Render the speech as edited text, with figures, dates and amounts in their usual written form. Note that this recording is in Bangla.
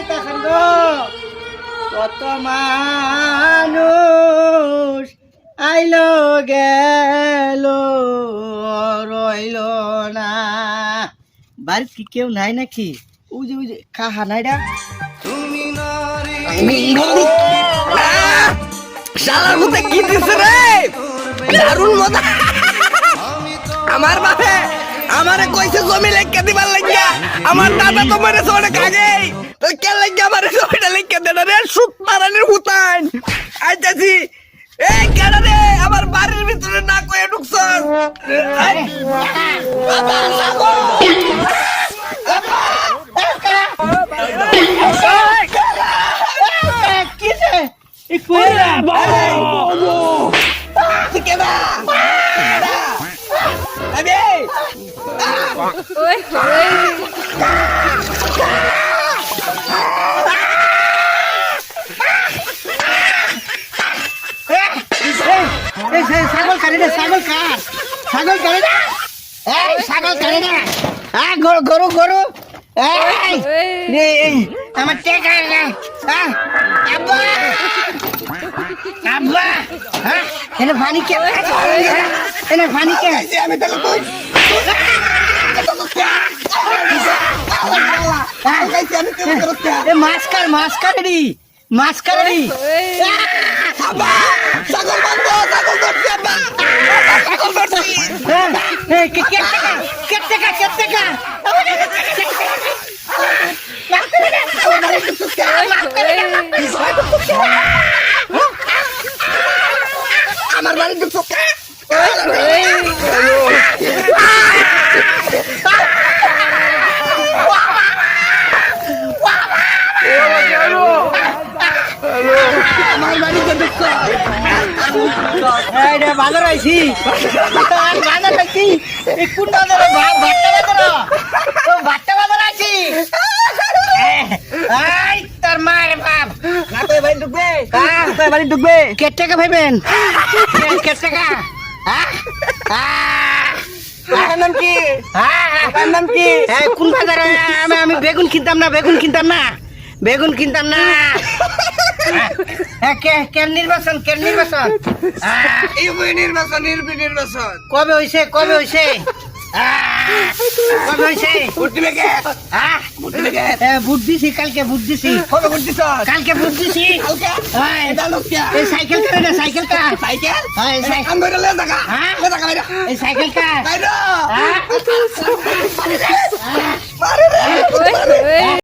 যাইতাছেন গো কত মানুষ আইলো গেল রইল না বাড়িতে কি কেউ নাই নাকি ওই যে কাহা নাইডা শালার মধ্যে কি দিছে রে দারুণ মজা আমার বাপে আমারে কইছে জমি লেখকে দিবার লাগিয়া আমার দাদা তো মরেছে অনেক আগেই তো কে লাগে আমারে জমিটা লেখকে দেন রে সুত মারানির হুতান আইতাছি এই কেন রে আমার বাড়ির ভিতরে না কয়ে ঢুকছস বাবা লাগো কিসে এই কইরা কেবা আবে ওই ছাগল কাটে রে ছাগল কাট ছাগল কাটে না এই ছাগল কাটে না গরু গরু গরু এই আমার টেকা না আব্বা আব্বা এনে পানি কে এনে পানি কে আমি তাহলে কই মাছ কাটে আব্বা ছাগল বন্ধ ছাগল ধরছি আব্বা ছাগল ধরছি কেটে আমার বাড়ি ঢুকছো আমার বাড়িতে ঢুকছো এই রে বাজার আইছি বাজার আইছি এই কোন বাজার ভাট্টা বাজার আইছি এই তোর মার বাপ নাতে বাড়ি ঢুকবে নাতে বাড়ি ঢুকবে কে টাকা ভাইবেন কে টাকা নাম কি নাম কি কোন বাজার আমি বেগুন কিনতাম না কেন নির্বাচন নির্বাচন কবে হইছে ভোট দিছি কালকে ভোট দিছি কবে করছিস কালকে ভোট দিছি এই সাইকেল কারে না সাইকেল কা সাইকেল হ্যাঁ আমি ধরে লে জায়গা লে জায়গা বাইরা এই সাইকেল কা বাইরা ওই